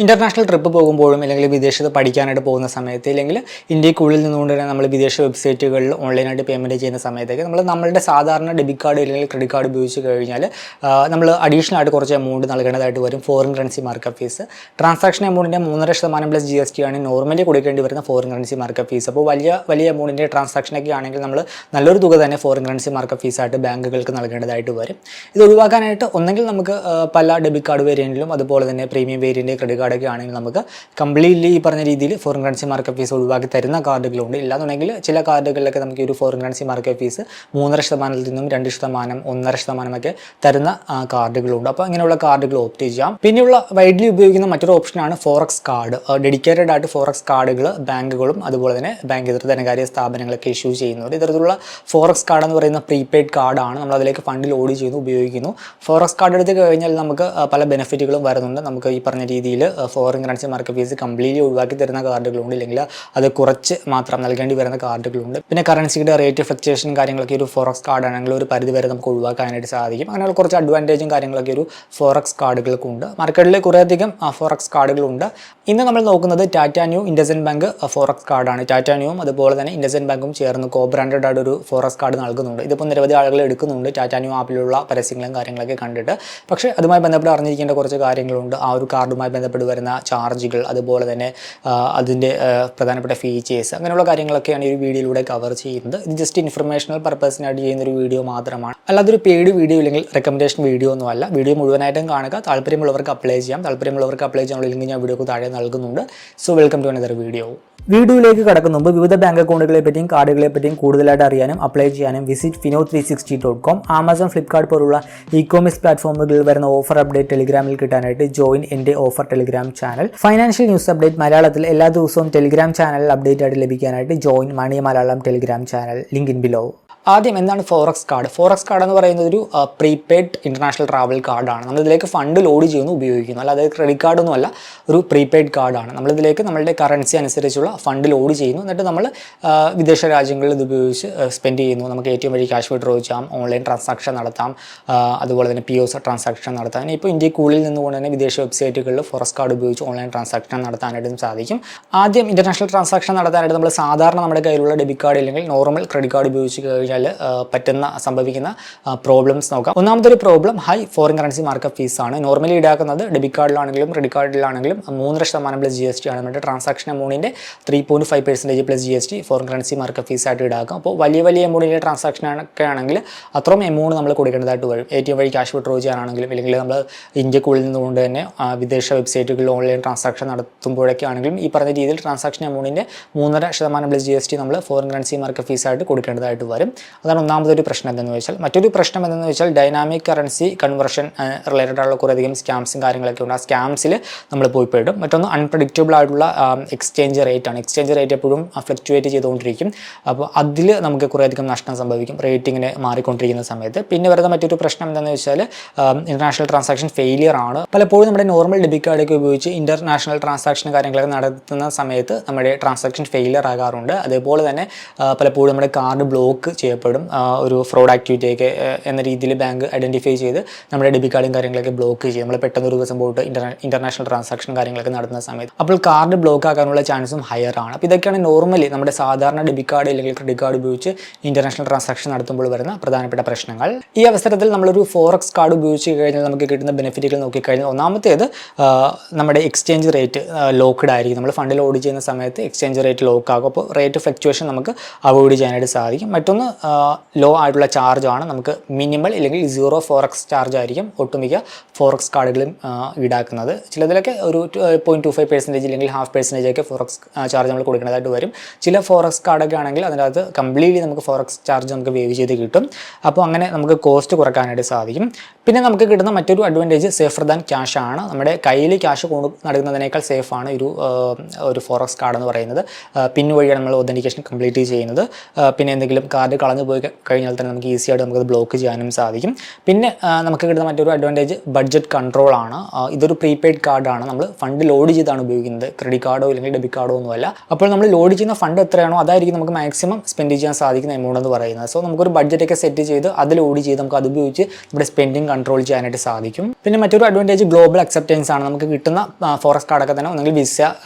International trip പോകുമ്പോഴും അല്ലെങ്കിൽ വിദേശത്ത് പഠിക്കാനായിട്ട് പോകുന്ന സമയത്ത് അല്ലെങ്കിൽ ഇന്ത്യക്കുള്ളിൽ നിന്നുകൊണ്ട് തന്നെ നമ്മൾ വിദേശ വെബ്സൈറ്റുകളിൽ ഓൺലൈനായിട്ട് പേയ്മെൻറ്റ് ചെയ്യുന്ന സമയത്തേക്ക് നമ്മളുടെ സാധാരണ ഡെബിറ്റ് കാർഡ് അല്ലെങ്കിൽ ക്രെഡിറ്റ് കാർഡ് ഉപയോഗിച്ച് കഴിഞ്ഞാൽ നമ്മൾ അഡീഷണൽ ആയിട്ട് കുറച്ച് എമൗണ്ട് നൽകേണ്ടതായിട്ട് വരും. Foreign currency markup fee. Transaction എമൗണ്ടിൻ്റെ 3.5% പ്ലസ് GST ആണ് നോർമലി കൊടുക്കേണ്ടി വരുന്ന ഫോറിൻ കറൻസി മാർക്കപ്പ് ഫീസ്. അപ്പോൾ വലിയ എമൗണ്ടിൻ്റെ ട്രാൻസാക്ഷനൊക്കെ ആണെങ്കിൽ നമ്മൾ നല്ലൊരു തുക തന്നെ ഫോറിൻ കറൻസി മാർക്കപ്പ് ഫീസായിട്ട് ബാങ്കുകൾക്ക് നൽകേണ്ടതായിട്ട് വരും. ഇത് ഒഴിവാക്കാനായിട്ട് ഒന്നെങ്കിൽ നമുക്ക് പല ഡെബിറ്റ് കാർഡ് വേരിയൻറ്റിലും അതുപോലെ തന്നെ പ്രീമിയം വേരിയൻ്റ് ക്രെഡിറ്റ് കാർഡൊക്കെ ആണെങ്കിൽ നമുക്ക് കംപ്ലീറ്റ്ലി ഈ പറഞ്ഞ രീതിയിൽ ഫോറിൻ കറൻസി മാർക്കപ്പ് ഫീസ് ഒഴിവാക്കി തരുന്ന കാർഡുകളുണ്ട്. ഇല്ലാന്നുണ്ടെങ്കിൽ ചില കാർഡുകളിലൊക്കെ നമുക്ക് ഒരു ഫോറിൻ കറൻസി മാർക്കപ്പ് ഫീസ് 3.5% നിന്നും 2%, 1.5% ഒക്കെ തരുന്ന കാർഡുകളുണ്ട്. അപ്പോൾ അങ്ങനെയുള്ള കാർഡുകൾ ഓപ്റ്റ് ചെയ്യാം. പിന്നെയുള്ള വൈഡ്ലി ഉപയോഗിക്കുന്ന മറ്റൊരു ഓപ്ഷനാണ് ഫോറക്സ് കാർഡ്. ഡെഡിക്കേറ്റഡ് ആയിട്ട് ഫോറക്സ് കാർഡുകൾ ബാങ്കുകളും അതുപോലെ തന്നെ ബാങ്ക് ഇതര ധനകാര്യ സ്ഥാപനങ്ങളൊക്കെ ഇഷ്യൂ ചെയ്യുന്നുണ്ട്. ഇത്തരത്തിലുള്ള ഫോറക്സ് കാർഡ് എന്ന് പറയുന്ന പ്രീപെയ്ഡ് കാർഡാണ്. നമ്മൾ അതിലേക്ക് ഫണ്ട് ലോഡ് ചെയ്യുന്നു, ഉപയോഗിക്കുന്നു. ഫോറക്സ് കാർഡ് എടുത്ത് കഴിഞ്ഞാൽ നമുക്ക് പല ബെനിഫിറ്റുകളും വരുന്നുണ്ട്. നമുക്ക് ഈ പറഞ്ഞ രീതിയിൽ foreign currency market fees completely ഒഴിവാക്കി തരുന്ന കാർഡുകളുണ്ട്, ഇല്ലെങ്കിൽ അത് കുറച്ച് മാത്രം നൽകേണ്ടി വരുന്ന കാർഡുകളുണ്ട്. പിന്നെ കറൻസിയുടെ റേറ്റ് ഫ്ലക്ച്വേഷൻ കാര്യങ്ങളൊക്കെ ഒരു ഫോറക്സ് കാർഡ് ആണെങ്കിൽ ഒരു പരിധി വരെ നമുക്ക് ഒഴിവാക്കാനായിട്ട് സാധിക്കും. അങ്ങനെയുള്ള കുറച്ച് അഡ്വാൻറ്റേജും കാര്യങ്ങളൊക്കെ ഒരു ഫോറക്സ് കാർഡുകൾക്കുണ്ട്. മാർക്കറ്റിൽ കുറേയധികം ഫോറക്സ് കാർഡുകളുണ്ട്. ഇന്ന് നമ്മൾ നോക്കുന്നത് Tata Neu IndusInd bank forex കാർഡാണ്. ടാറ്റ ന്യൂവും അതുപോലെ തന്നെ ഇൻഡസ്ഇൻഡ് ബാങ്കും ചേർന്ന് ബ്രാൻഡഡ് ആയിട്ട് ഒരു ഫോറക്സ് കാർഡ് നൽകുന്നുണ്ട്. ഇതിപ്പോൾ നിരവധി ആളുകൾ എടുക്കുന്നുണ്ട് ടാറ്റ ന്യൂ ആപ്പിലുള്ള പരസ്യങ്ങളും കാര്യങ്ങളൊക്കെ കണ്ടിട്ട്. പക്ഷേ അതുമായി ബന്ധപ്പെട്ട് അറിഞ്ഞിരിക്കേണ്ട കുറച്ച് കാര്യങ്ങളുണ്ട്. ആ ഒരു കാർഡുമായി ബന്ധപ്പെട്ട് വരുന്ന ചാർജുകൾ, അതുപോലെ തന്നെ അതിൻ്റെ പ്രധാനപ്പെട്ട ഫീച്ചേഴ്സ്, അങ്ങനെയുള്ള കാര്യങ്ങളൊക്കെയാണ് ഈ ഒരു വീഡിയോയിലൂടെ കവർ ചെയ്യുന്നത്. ഇത് ജസ്റ്റ് ഇൻഫർമേഷണൽ പർപ്പസിനായിട്ട് ചെയ്യുന്നൊരു വീഡിയോ മാത്രമാണ്, അല്ലാതൊരു പെയ്ഡ് വീഡിയോ ഇല്ലെങ്കിൽ റെക്കമെൻഡേഷൻ വീഡിയോ ഒന്നും അല്ല. വീഡിയോ മുഴുവനായിട്ടും കാണുക. താല്പര്യമുള്ളവർക്ക് അപ്ലൈ ചെയ്യാം. താല്പര്യമുള്ളവർക്ക് അപ്ലൈ ചെയ്യാനുള്ള ലിങ്ക് ഞാൻ വീഡിയോക്ക് താഴെ നൽകുന്നുണ്ട്. So welcome to another video. വീഡിയോയിലേക്ക് കടക്കുന്ന മുമ്പ് വിവിധ ബാങ്ക് അക്കൗണ്ടുകളെ പറ്റിയും കാർഡുകളെ പറ്റിയും കൂടുതലായിട്ട് അറിയാനും അപ്ലൈ ചെയ്യാനും വിസിറ്റ് fino360.com. ആമസോൺ, ഫ്ലിപ്കാർട്ട് പോലുള്ള ഇ-കോമേഴ്സ് പ്ലാറ്റ്ഫോമുകളിൽ വരുന്ന ഓഫർ അപ്ഡേറ്റ് ടെലിഗ്രാമിൽ കിട്ടാനായിട്ട് ജോയിൻ എൻ്റെ offer Telegram channel. Financial news update മലയാളത്തിൽ എല്ലാ ദിവസവും ടെലിഗ്രാം ചാനലിൽ അപ്ഡേറ്റ് ആയിട്ട് ലഭിക്കാനായിട്ട് join money Malayalam Telegram channel. Link in below. ആദ്യം എന്താണ് ഫോറക്സ് കാർഡ്? ഫോറക്സ് കാർഡ് എന്ന് പറയുന്നത് ഒരു പ്രീപെയ്ഡ് ഇൻ്റർനാഷണൽ ട്രാവൽ കാർഡാണ്. നമ്മളിതിലേക്ക് ഫണ്ട് ലോഡ് ചെയ്യുന്നു, ഉപയോഗിക്കുന്നു. അല്ലാതെ ക്രെഡിറ്റ് കാർഡൊന്നും അല്ല, ഒരു പ്രീപെയ്ഡ് കാർഡാണ്. നമ്മളിതിലേക്ക് നമ്മളുടെ കറൻസി അനുസരിച്ചുള്ള ഫണ്ട് ലോഡ് ചെയ്യുന്നു. എന്നിട്ട് നമ്മൾ വിദേശ രാജ്യങ്ങളിൽ ഇത് ഉപയോഗിച്ച് സ്പെൻഡ് ചെയ്യുന്നു. നമുക്ക് ATM വഴി ക്യാഷ് വിഡ്രോ ചെയ്യാം, ഓൺലൈൻ ട്രാൻസാക്ഷൻ നടത്താം, അതുപോലെ തന്നെ POS ട്രാൻസാക്ഷൻ നടത്താം. ഇപ്പോൾ ഇന്ത്യക്കുള്ളിൽ നിന്നുകൊണ്ട് തന്നെ വിദേശ വെബ്സൈറ്റുകളിൽ ഫോറക്സ് കാർഡ് ഉപയോഗിച്ച് ഓൺലൈൻ ട്രാൻസാക്ഷൻ നടത്താനായിട്ടും സാധിക്കും. ആദ്യം ഇൻ്റർനാഷണൽ ട്രാൻസാക്ഷൻ നടത്താനായിട്ട് നമ്മൾ സാധാരണ നമ്മുടെ കയ്യിലുള്ള ഡെബിറ്റ് കാർഡ് അല്ലെങ്കിൽ നോർമൽ ക്രെഡിറ്റ് കാർഡ് ഉപയോഗിച്ച് കഴിഞ്ഞാൽ സംഭവിക്കുന്ന പ്രോബ്ലംസ് നോക്കാം. ഒന്നാമത്തെ ഒരു problem high foreign currency markup ഫീസാണ്. നോർമലി ഈടാക്കുന്നത് ഡെബിറ്റ് കാർഡിലാണെങ്കിലും ക്രെഡിറ്റ് കാർഡിലാണെങ്കിലും 3% പ്ലസ് GST ആണ്. നമ്മുടെ ട്രാൻസാക്ഷൻ എമൗണ്ടിൻ്റെ 3.5% plus GST foreign currency markup ഫീസായിട്ട് ഈടാക്കും. അപ്പോൾ വലിയ എമൗണ്ടിൻ്റെ ട്രാൻസാക്ഷൻ ഒക്കെ ആണെങ്കിൽ അത്രയും എമൗണ്ട് നമ്മൾ കൊടുക്കേണ്ടതായിട്ട് വരും. ATM വഴി ക്യാഷ് വിഡ്രോ ചെയ്യാനാണെങ്കിലും അല്ലെങ്കിൽ നമ്മൾ ഇന്ത്യക്കുള്ളിൽ നിന്നുകൊണ്ട് തന്നെ വിദേശ വെബ്സൈറ്റുകളിൽ ഓൺലൈൻ ട്രാൻസാക്ഷൻ നടത്തുമ്പോഴൊക്കെ ആണെങ്കിലും ഈ പറഞ്ഞ രീതിയിൽ ട്രാൻസാക്ഷൻ എമൗണ്ടിൻ്റെ 3.5% പ്ലസ് GST നമ്മൾ ഫോറിൻ കറൻസി മാർക്കപ്പ് ഫീസായിട്ട് കൊടുക്കേണ്ടതായിട്ട് വരും. അതാണ് ഒന്നാമതൊരു പ്രശ്നം എന്തെന്ന് വെച്ചാൽ. മറ്റൊരു പ്രശ്നം എന്തെന്ന് വെച്ചാൽ ഡൈനാമിക് കറൻസി കൺവേർഷൻ റിലേറ്റഡ് ആയിട്ടുള്ള കുറേയധികം സ്കാംസും കാര്യങ്ങളൊക്കെ ഉണ്ട്. ആ സ്കാംസിൽ നമ്മൾ പോയി പെടും. മറ്റൊന്ന് അൺപ്രഡിക്റ്റബിൾ ആയിട്ടുള്ള എക്സ്ചേഞ്ച് റേറ്റ് ആണ്. എക്സ്ചേഞ്ച് റേറ്റ് എപ്പോഴും ഫ്ലക്ച്വേറ്റ് ചെയ്തുകൊണ്ടിരിക്കും. അപ്പോൾ അതിൽ നമുക്ക് കുറേയധികം നഷ്ടം സംഭവിക്കും റേറ്റിങ്ങിന് മാറിക്കൊണ്ടിരിക്കുന്ന സമയത്ത്. പിന്നെ വരുന്ന മറ്റൊരു പ്രശ്നം എന്താണെന്ന് വെച്ചാൽ ഇൻ്റർനാഷണൽ ട്രാൻസാക്ഷൻ ഫെയിലിയർ ആണ്. പലപ്പോഴും നമ്മുടെ നോർമൽ ഡെബിറ്റ് കാർഡൊക്കെ ഉപയോഗിച്ച് ഇൻ്റർനാഷണൽ ട്രാൻസാക്ഷൻ കാര്യങ്ങളൊക്കെ നടത്തുന്ന സമയത്ത് നമ്മുടെ ട്രാൻസാക്ഷൻ ഫെയിലിയർ ആകാറുണ്ട്. അതേപോലെ തന്നെ പലപ്പോഴും നമ്മുടെ കാർഡ് ബ്ലോക്ക് ചെയ്യപ്പെടും. ഒരു ഫ്രോഡ് ആക്ടിവിറ്റിയൊക്കെ എന്ന രീതിയിൽ ബാങ്ക് ഐഡൻറ്റിഫൈ ചെയ്ത് നമ്മുടെ ഡെബിറ്റ് കാർഡും കാര്യങ്ങളൊക്കെ ബ്ലോക്ക് ചെയ്യും. നമ്മൾ പെട്ടെന്ന് ഒരു ദിവസം പോയിട്ട് ഇൻ്റർനാഷണൽ ട്രാൻസാക്ഷൻ കാര്യങ്ങളൊക്കെ നടത്തുന്ന സമയത്ത് അപ്പോൾ കാർഡ് ബ്ലോക്ക് ആക്കാനുള്ള ചാൻസും ഹയർ ആണ്. അപ്പോൾ ഇതൊക്കെയാണ് നോർമലി നമ്മുടെ സാധാരണ ഡെബിറ്റ് കാർഡ് അല്ലെങ്കിൽ ക്രെഡിറ്റ് കാർഡ് ഉപയോഗിച്ച് ഇൻ്റർനാഷണൽ ട്രാൻസാക്ഷൻ നടത്തുമ്പോൾ വരുന്ന പ്രധാനപ്പെട്ട പ്രശ്നങ്ങൾ. ഈ അവസരത്തിൽ നമ്മളൊരു ഫോറക്സ് കാർഡ് ഉപയോഗിച്ച് കഴിഞ്ഞാൽ നമുക്ക് കിട്ടുന്ന ബെനിഫിറ്റുകൾ നോക്കിക്കഴിഞ്ഞാൽ ഒന്നാമത്തേത് നമ്മുടെ എക്സ്ചേഞ്ച് റേറ്റ് ലോക്ക്ഡ് ആയിരിക്കും. നമ്മൾ ഫണ്ട് ലോഡ് ചെയ്യുന്ന സമയത്ത് എക്സ്ചേഞ്ച് റേറ്റ് ലോക്ക് ആകും. അപ്പോൾ റേറ്റ് ഫ്ലക്ച്വേഷൻ നമുക്ക് അവോയ്ഡ് ചെയ്യാനായിട്ട് സാധിക്കും. മറ്റൊന്ന് ലോ ആയിട്ടുള്ള ചാർജാണ്. നമുക്ക് മിനിമൽ അല്ലെങ്കിൽ 0 ഫോറക്സ് ചാർജ് ആയിരിക്കും ഒട്ടുമിക്ക ഫോറക്സ് കാർഡുകളും ഈടാക്കുന്നത്. ചിലതിലൊക്കെ ഒരു 0.25% അല്ലെങ്കിൽ 0.5% ഒക്കെ ഫോറക്സ് ചാർജ് നമ്മൾ കൊടുക്കേണ്ടതായിട്ട് വരും. ചില ഫോറക്സ് കാർഡൊക്കെ ആണെങ്കിൽ അതിനകത്ത് കംപ്ലീറ്റ്ലി നമുക്ക് ഫോറക്സ് ചാർജ് നമുക്ക് വേവ് ചെയ്ത് കിട്ടും. അപ്പോൾ അങ്ങനെ നമുക്ക് കോസ്റ്റ് കുറക്കാനായിട്ട് സാധിക്കും. പിന്നെ നമുക്ക് കിട്ടുന്ന മറ്റൊരു അഡ്വാൻറ്റേജ് സേഫർ ദാൻ ക്യാഷ് ആണ്. നമ്മുടെ കയ്യിൽ ക്യാഷ് കൊണ്ട് നടക്കുന്നതിനേക്കാൾ സേഫാണ് ഒരു ഫോറക്സ് കാർഡ് എന്ന് പറയുന്നത്. പിൻ വഴിയാണ് നമ്മൾ ഒതൻറ്റിക്കേഷൻ കംപ്ലീറ്റ് ചെയ്യുന്നത്. പിന്നെ എന്തെങ്കിലും കാർഡ് കളഞ്ഞു പോയി കഴിഞ്ഞാൽ തന്നെ നമുക്ക് ഈസി ആയിട്ട് നമുക്കത് ബ്ലോക്ക് ചെയ്യാനും സാധിക്കും. പിന്നെ നമുക്ക് കിട്ടുന്ന മറ്റൊരു അഡ്വാൻറ്റേജ് ബഡ്ജറ്റ് കൺട്രോൾ ആണ്. ഇതൊരു പ്രീപെയ്ഡ് കാർഡാണ്. നമ്മൾ ഫണ്ട് ലോഡ് ചെയ്താണ് ഉപയോഗിക്കുന്നത്, ക്രെഡിറ്റ് കാർഡോ അല്ലെങ്കിൽ ഡെബിറ്റ് കാർഡോ ഒന്നുമല്ല. അപ്പോൾ നമ്മൾ ലോഡ് ചെയ്യുന്ന ഫണ്ട് എത്രയാണോ അതായിരിക്കും നമുക്ക് മാക്സിമം സ്പെൻഡ് ചെയ്യാൻ സാധിക്കുന്ന എമൗണ്ട് എന്ന് പറയുന്നത്. സോ നമുക്കൊരു ബഡ്ജറ്റൊക്കെ സെറ്റ് ചെയ്ത് അത് ലോഡ് ചെയ്ത് നമുക്ക് അത് ഉപയോഗിച്ച് നമ്മുടെ സ്പെൻഡിങ് കൺട്രോൾ ചെയ്യാനായിട്ട് സാധിക്കും. പിന്നെ മറ്റൊരു അഡ്വാൻറ്റേജ് ഗ്ലോബൽ അക്സെപ്റ്റൻസ് ആണ്. നമുക്ക് കിട്ടുന്ന ഫോറക്സ് കാർഡൊക്കെ തന്നെ ഒന്നെങ്കിൽ വിസ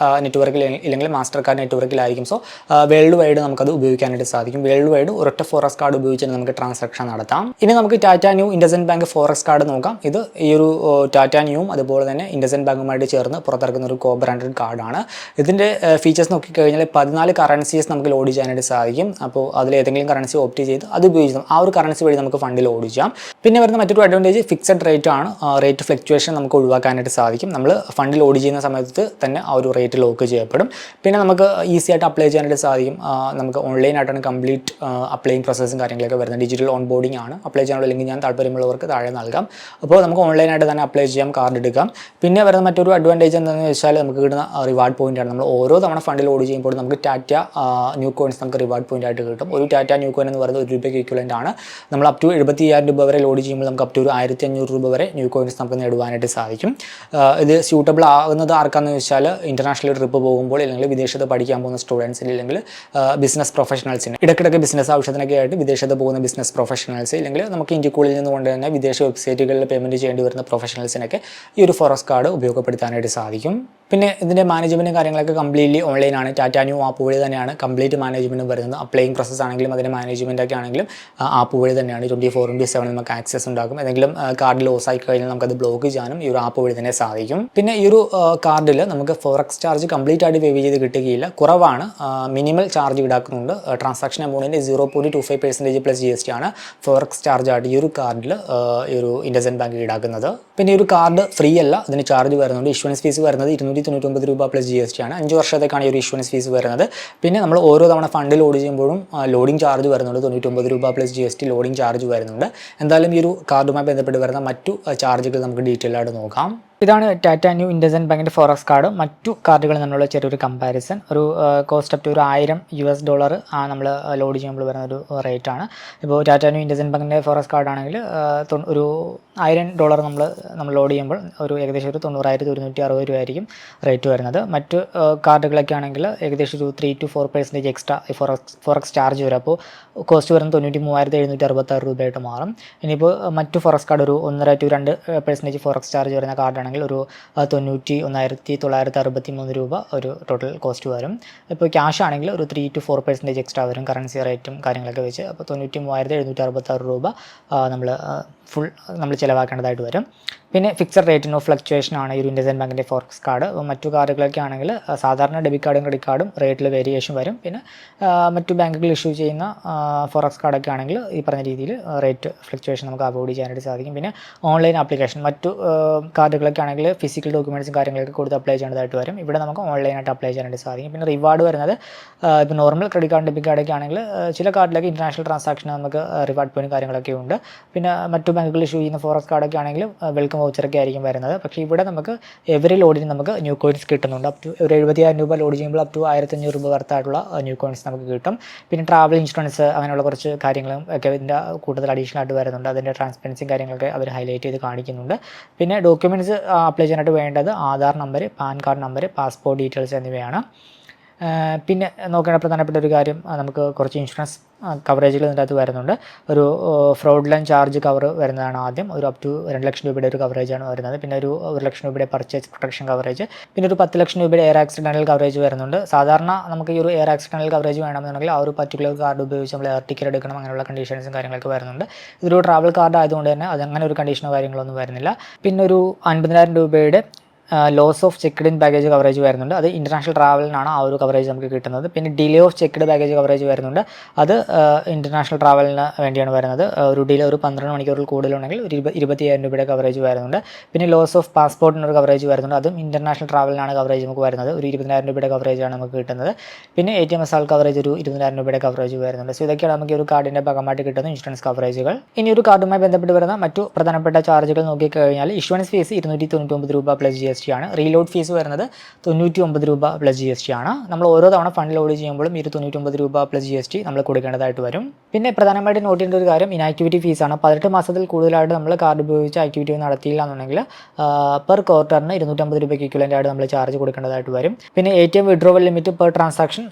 നെറ്റ്വർക്കിൽ ഇല്ലെങ്കിൽ മാസ്റ്റർ കാർഡ് നെറ്റ്വർക്കിലായിരിക്കും. സോ വേൾഡ് വൈഡ് നമുക്കത് ഉപയോഗിക്കാനായിട്ട് സാധിക്കും. വേൾഡ് വൈഡ് ഒരൊറ്റ ഫോറക്സ് കാർഡ് ഉപയോഗിച്ച് നമുക്ക് ട്രാൻസാക്ഷൻ നടത്താം. ഇനി നമുക്ക് Tata Neu IndusInd bank forex card നോക്കാം. ഇത് ഈ ഒരു ടാറ്റ ന്യൂവും അതുപോലെ തന്നെ ഇൻഡസ്ഇൻഡ് ബാങ്കുമായിട്ട് ചേർന്ന് പുറത്തിറക്കുന്ന ഒരു കോ ബ്രാൻഡഡ് കാർഡാണ്. ഇതിൻ്റെ ഫീച്ചേഴ്സ് നോക്കിക്കഴിഞ്ഞാൽ 14 കറൻസീസ് നമുക്ക് ലോഡ് ചെയ്യാനായിട്ട് സാധിക്കും. അപ്പോൾ അതിൽ ഏതെങ്കിലും കറൻസി ഓപ്റ്റ് ചെയ്ത് അത് ഉപയോഗിച്ച് ആ ഒരു കറൻസി വഴി നമുക്ക് ഫണ്ട് ലോഡ് ചെയ്യാം. പിന്നെ വരുന്ന മറ്റൊരു അഡ്വാൻറ്റേജ് ഫിക്സഡ് റേറ്റ് ആണ്. റേറ്റ് ഫ്ലക്ച്വേഷൻ നമുക്ക് ഒഴിവാക്കാനായിട്ട് സാധിക്കും. നമ്മൾ ഫണ്ട് ലോഡ് ചെയ്യുന്ന സമയത്ത് തന്നെ ആ ഒരു റേറ്റ് ലോക്ക് ചെയ്യപ്പെടും. പിന്നെ നമുക്ക് ഈസി ആയിട്ട് അപ്ലൈ ചെയ്യാനായിട്ട് സാധിക്കും. നമുക്ക് ഓൺലൈനായിട്ടാണ് കംപ്ലീറ്റ് അപ്ലൈയിങ് പ്രോസസ്സും കാര്യങ്ങളൊക്കെ വരുന്നത്. ഡിജിറ്റൽ ഓൺ ബോർഡിംഗ് ആണ്. അപ്ലൈ ചെയ്യാനുള്ള ലിങ്ക് ഞാൻ താല്പര്യമുള്ളവർക്ക് താഴെ നൽകാം. അപ്പോൾ നമുക്ക് ഓൺലൈനായിട്ട് തന്നെ അപ്ലൈ ചെയ്യാം, കാർഡ് എടുക്കാം. പിന്നെ വരുന്ന മറ്റൊരു അഡ്വാൻറ്റേജ് എന്താണെന്ന് വെച്ചാൽ നമുക്ക് കിട്ടുന്ന റിവാർഡ് പോയിൻ്റാണ്. നമ്മൾ ഓരോ തവണ ഫണ്ട് ലോഡ് ചെയ്യുമ്പോൾ നമുക്ക് ടാറ്റ ന്യൂ കോയിൻസ് നമുക്ക് റിവാർഡ് പോയിൻ്റ് ആയിട്ട് കിട്ടും. ഒരു ടാറ്റ ന്യൂ കോയിൻ എന്ന് പറയുന്നത് ₹1 ഇക്വലൻ്റ് ആണ്. നമ്മൾ അപ് ടു 75,000 രൂപ വരെ ലോഡ് ചെയ്യുമ്പോൾ നമുക്ക് അപ് ടു 1,500 രൂപ വരെ ന്യൂ കോയിൻസ് നമുക്ക് നേടുവാനായിട്ട് സാധിക്കും. ഇത് സ്യൂട്ടബിൾ ആകുന്നത് ആർക്കാണെന്ന് വെച്ചാൽ ഇൻ്റർനാഷണൽ ട്രിപ്പ് പോകുമ്പോൾ അല്ലെങ്കിൽ വിദേശത്ത് പഠിക്കാൻ പോകുന്ന സ്റ്റുഡൻസിന് അല്ലെങ്കിൽ ബിസിനസ് പ്രൊഫഷണൽസിന് ഇടയ്ക്കിടയ്ക്ക് ബിസിനസ് ആവശ്യത്തിനൊക്കെ ആയിട്ട് വിദേശത്ത് പോകുന്ന ബിസിനസ് പ്രൊഫഷണൽസ് ഇല്ലെങ്കിൽ നമുക്ക് ഇന്ത്യക്കുള്ളിൽ നിന്നുകൊണ്ട് തന്നെ വിദേശ വെബ്സൈറ്റുകളിൽ പേയ്മെൻറ്റ് ചെയ്യേണ്ടി വരുന്ന പ്രൊഫഷണൽസിനൊക്കെ ഈ ഒരു ഫോറക്സ് കാർഡ് ഉപയോഗപ്പെടുത്താനായിട്ട് സാധിക്കും. പിന്നെ ഇതിൻ്റെ മാനേജ്മെൻറ്റും കാര്യങ്ങളൊക്കെ കംപ്ലീറ്റ്ലി ഓൺലൈനാണ്. ടാറ്റ ന്യൂ ആപ്പ് വഴി തന്നെയാണ് കംപ്ലീറ്റ് മാനേജ്മെൻറ്റ് വരുന്നത്. അപ്ലൈയിങ് പ്രോസസ് ആണെങ്കിലും അതിൻ്റെ മാനേജ്മെൻറ്റൊക്കെ ആണെങ്കിലും ആപ്പ് വഴി തന്നെയാണ്. 24/7 നമുക്ക് ആക്സസ് ഉണ്ടാകും. ഏതെങ്കിലും കാർഡ് ലോസ് ആയി കഴിഞ്ഞാൽ നമുക്കത് ബ്ലോക്ക് ചെയ്യാനും ഈ ഒരു ആപ്പ് വഴി തന്നെ സാധിക്കും. പിന്നെ ഈ ഒരു കാർഡിൽ നമുക്ക് ഫോറക്സ് ചാർജ് കംപ്ലീറ്റ് ആയിട്ട് പേ ചെയ്ത് കിട്ടുകയില്ല, കുറവാണ്. മിനിമൽ ചാർജ് ഈടാക്കുന്നുണ്ട്. ട്രാൻസാക്ഷൻ എമൗണ്ടിൻ്റെ 0.25% പ്ലസ് GST ആണ് ഫോറക്സ് ചാർജ് ആയിട്ട് ഈ ഒരു കാർഡിൽ ഈ ഒരു ഇൻഡസ്ഇൻഡ് ബാങ്ക് ഈടാക്കുന്നത്. പിന്നെ ഈ ഒരു കാർഡ് ഫ്രീ അല്ല, അതിന് ചാർജ് വരുന്നുണ്ട്. ഇഷ്യൂവൻസ് ഫീസ് വരുന്നത് 299 രൂപ പ്ലസ് GST ആണ്. 5 വർഷത്തേക്കാണ് ഈ ഒരു ഇഷ്യൂവൻസ് ഫീസ് വരുന്നത്. പിന്നെ നമ്മൾ ഓരോ തവണ ഫണ്ട് ലോഡ് ചെയ്യുമ്പോഴും ലോഡിംഗ് ചാർജ് വരുന്നുണ്ട്. 99 രൂപ പ്ലസ് GST ലോഡിംഗ് ചാർജ് വരുന്നുണ്ട്. എന്തായാലും ഈ ഒരു കാർഡുമായി ബന്ധപ്പെട്ട് വരുന്ന മറ്റു ചാർജുകൾ നമുക്ക് ഡീറ്റെയിൽ ആയിട്ട് നോക്കാം. ഇതാണ് ടാറ്റ ന്യൂ ഇൻഡസ്ഇൻഡ് ബാങ്കിൻ്റെ ഫോറക്സ് കാർഡ്. മറ്റു കാർഡുകളിൽ നിന്നുള്ള ചെറിയൊരു കമ്പാരിസൺ. ഒരു കോസ്റ്റ് അപ് ടു ഒരു $1000 നമ്മൾ ലോഡ് ചെയ്യുമ്പോൾ വരുന്ന ഒരു റേറ്റാണ്. ഇപ്പോൾ ടാറ്റ ന്യൂ ഇൻഡസ്ഇൻഡ് ബാങ്കിൻ്റെ ഫോറക്സ് കാർഡാണെങ്കിൽ ഒരു $1000 നമ്മൾ ലോഡ് ചെയ്യുമ്പോൾ ഒരു ഏകദേശം ഒരു 90,160 രൂപ ആയിരിക്കും റേറ്റ് വരുന്നത്. മറ്റ് കാർഡുകളൊക്കെ ആണെങ്കിൽ ഏകദേശം ഒരു 3 to 4% എക്സ്ട്രാ ഫോറക്സ് ചാർജ് വരും. അപ്പോൾ കോസ്റ്റ് വരുന്നത് 93,766 രൂപയായിട്ട് മാറും. ഇനിയിപ്പോൾ മറ്റു ഫോറക്സ് കാർഡ് ഒരു 1.5 to 2% ഫോറക്സ് ചാർജ് വരുന്ന കാർഡാണെങ്കിൽ ഒരു 91,963 രൂപ ഒരു ടോട്ടൽ കോസ്റ്റ് വരും. ഇപ്പോൾ ക്യാഷ് ആണെങ്കിൽ ഒരു 3 to 4% എക്സ്ട്രാ വരും കറൻസി റേറ്റും കാര്യങ്ങളൊക്കെ വെച്ച്. അപ്പോൾ 93,766 രൂപ നമ്മൾ ചിലവാക്കേണ്ടതായിട്ട് വരും. പിന്നെ ഫിക്സഡ് റേറ്റ് നോ ഫ്ലക്ച്വേഷൻ ആണ് ഈ ഒരു ഇൻഡസ്ഇൻഡ് ബാങ്കിൻ്റെ ഫോറക്സ് കാർഡ്. മറ്റു കാർഡുകളൊക്കെ ആണെങ്കിൽ സാധാരണ ഡെബിറ്റ് കാർഡും ക്രെഡിറ്റ് കാർഡും റേറ്റിൽ വേരിയേഷൻ വരും. പിന്നെ മറ്റു ബാങ്കുകൾ ഇഷ്യൂ ചെയ്യുന്ന ഫോറക്സ് കാർഡൊക്കെ ആണെങ്കിൽ ഈ പറഞ്ഞ രീതിയിൽ റേറ്റ് ഫ്ലക്ച്വേഷൻ നമുക്ക് അവോയ്ഡ് ചെയ്യാനായിട്ട് സാധിക്കും. പിന്നെ ഓൺലൈൻ ആപ്ലിക്കേഷൻ മറ്റു കാർഡുകളൊക്കെ ആണെങ്കിൽ ഫിസിക്കൽ ഡോക്യുമെൻറ്റ്സും കാര്യങ്ങളൊക്കെ കൊടുത്ത് അപ്ലൈ ചെയ്യേണ്ടതായിട്ട് വരും. ഇവിടെ നമുക്ക് ഓൺലൈനായിട്ട് അപ്ലൈ ചെയ്യാനായിട്ട് സാധിക്കും. പിന്നെ റിവാർഡ് വരുന്നത് ഇപ്പോൾ നോർമൽ ക്രെഡിറ്റ് കാർഡ് ഡെബിറ്റ് കാർഡൊക്കെ ആണെങ്കിൽ ചില കാർഡിലൊക്കെ ഇൻ്റർനാഷണൽ ട്രാൻസാക്ഷൻ നമുക്ക് റിവാർഡ് പോയിന്റ് കാര്യങ്ങളൊക്കെ ഉണ്ട്. പിന്നെ മറ്റു ബാങ്കുകൾ ഇഷ്യൂ ചെയ്യുന്ന ഫോറക്സ് കാർഡൊക്കെ ആണെങ്കിലും വെൽക്കം വൗച്ചറൊക്കെ ആയിരിക്കും വരുന്നത്. പക്ഷേ ഇവിടെ നമുക്ക് എവറി ലോഡിന് നമുക്ക് ന്യൂ കോയിൻസ് കിട്ടുന്നുണ്ട്. അപ് ടു ഒരു 70,000 രൂപ ലോഡ് ചെയ്യുമ്പോൾ അപ് ടു 1,500 രൂപ വർത്തായിട്ടുള്ള ന്യൂ കോയിൻസ് നമുക്ക് കിട്ടും. പിന്നെ ട്രാവൽ ഇൻഷുറൻസ് അങ്ങനെയുള്ള കുറച്ച് കാര്യങ്ങളും ഒക്കെ ഇതിൻ്റെ കൂടുതൽ അഡീഷണൽ ആയിട്ട് വരുന്നുണ്ട്. അതിൻ്റെ ട്രാൻസ്പെറൻസിയും കാര്യങ്ങളൊക്കെ അവർ ഹൈലൈറ്റ് ചെയ്ത് കാണിക്കുന്നുണ്ട്. പിന്നെ ഡോക്യുമെൻറ്റ്സ് അപ്ലൈ ചെയ്യാനായിട്ട് വേണ്ടത് Aadhaar number, pan card number, passport details എന്നിവയാണ്. പിന്നെ നോക്കേണ്ട പ്രധാനപ്പെട്ട ഒരു കാര്യം നമുക്ക് കുറച്ച് ഇൻഷുറൻസ് കവറേജുകൾ ഇതിൻ്റെ അകത്ത് വരുന്നുണ്ട്. ഒരു ഫ്രോഡ്ലൈൻ ചാർജ് കവർ വരുന്നതാണ് ആദ്യം. ഒരു അപ് ടു 2 ലക്ഷം രൂപയുടെ ഒരു കവറേജാണ് വരുന്നത്. പിന്നെ ഒരു 1 ലക്ഷം രൂപയുടെ പർച്ചേസ് പ്രൊട്ടക്ഷൻ കവറേജ്. പിന്നെ ഒരു 10 ലക്ഷം രൂപയുടെ എയർ ആക്സിഡൻ്റൽ കവറേജ് വരുന്നുണ്ട്. സാധാരണ നമുക്ക് ഈ ഒരു എയർ ആക്സിഡൻ്റൽ കവറേജ് വേണമെന്നുണ്ടെങ്കിൽ ആ ഒരു പർട്ടിക്കുലർ കാർഡ് ഉപയോഗിച്ച് നമ്മൾ എയർ ടിക്കറ്റ് എടുക്കണം. അങ്ങനെയുള്ള കണ്ടീഷൻസും കാര്യങ്ങളൊക്കെ വരുന്നുണ്ട്. ഇതൊരു ട്രാവൽ കാർഡ് ആയതുകൊണ്ട് തന്നെ അതങ്ങനെ ഒരു കണ്ടീഷനോ കാര്യങ്ങളൊന്നും വരുന്നില്ല. പിന്നെ ഒരു 50,000 രൂപയുടെ loss of checked in baggage coverage വരുന്നുണ്ട്. അത് ഇൻ്റർനാഷണൽ ട്രാവലിനാണ് ആ ഒരു കവറേജ് നമുക്ക് കിട്ടുന്നത്. പിന്നെ delay of checked baggage coverage വരുന്നുണ്ട്. അത് ഇൻ്റർനാഷണൽ ട്രാവലിന് വേണ്ടിയാണ് വരുന്നത്. ഒരു ഡിലേ ഒരു 12 മണിക്കൂറിൽ കൂടുതലുണ്ടെങ്കിൽ ഒരു 25,000 രൂപയുടെ കവറേജ് വരുന്നുണ്ട്. പിന്നെ ലോസ് ഓഫ് പാസ്പോർട്ടിനൊരു കവറേജ് വരുന്നുണ്ട്. അതും ഇൻ്റർനാഷണൽ ട്രാവലിനാണ് കവറേജ് നമുക്ക് വരുന്നത്. ഒരു 20,000 രൂപയുടെ കവറേജാണ് നമുക്ക് കിട്ടുന്നത്. പിന്നെ ATM അസാൾ കവറേജ് ഒരു 20,000 രൂപയുടെ കവറേജ് വരുന്നുണ്ട്. സോ ഇതൊക്കെയാണ് നമുക്ക് ഈ ഒരു കാർഡിൻ്റെ ഭാഗമായിട്ട് കിട്ടുന്ന ഇൻഷുറൻസ് കവറേജുകൾ. ഇനി ഒരു കാർഡുമായി ബന്ധപ്പെട്ട് വരുന്ന മറ്റു പ്രധാനപ്പെട്ട ചാർജുകൾ നോക്കിക്കഴിഞ്ഞാൽ ഇഷ്യൂവൻസ് ഫീസ് 299 രൂപ പ്ലസ് GST എസ് ടി ആണ്. റീലോഡ് ഫീസ് വരുന്നത് 99 രൂപ പ്ലസ് ജി എസ് ടി ആണ്. നമ്മൾ ഓരോ തവണ ഫണ്ട് ലോഡ് ചെയ്യുമ്പോഴും 99 രൂപ പ്ലസ് ജി എസ് ടി നമ്മൾ കൊടുക്കേണ്ടതായിട്ട് വരും. പിന്നെ പ്രധാനമായിട്ട് നോട്ട് ചെയ്യേണ്ട ഒരു കാര്യം ഇനാക്ടിവിറ്റി ഫീസാണ്. 18 മാസത്തിൽ കൂടുതലായിട്ട് നമ്മൾ കാർഡ് ഉപയോഗിച്ച് ആക്ടിവിറ്റി നടത്തിയില്ല എന്നുണ്ടെങ്കിൽ പെർ ക്വാർട്ടറിന് 250 രൂപയ്ക്ക് ഇക്വലൻ്റ് ആയിട്ട് നമ്മൾ ചാർജ് കൊടുക്കേണ്ടതായിട്ട് വരും. പിന്നെ ATM withdrawal limit per transaction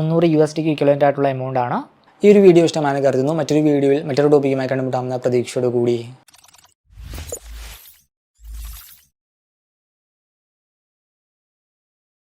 300 USD equivalent ആയിട്ടുള്ള എമൗണ്ട് ആണ്. ഈ ഒരു വീഡിയോ ഇഷ്ടമാണെന്ന് കരുതുന്നു. മറ്റൊരു വീഡിയോയിൽ മറ്റൊരു ടോപ്പിക്കുമായി കണ്ടുമുട്ടാമെന്ന പ്രതീക്ഷയോടുകൂടി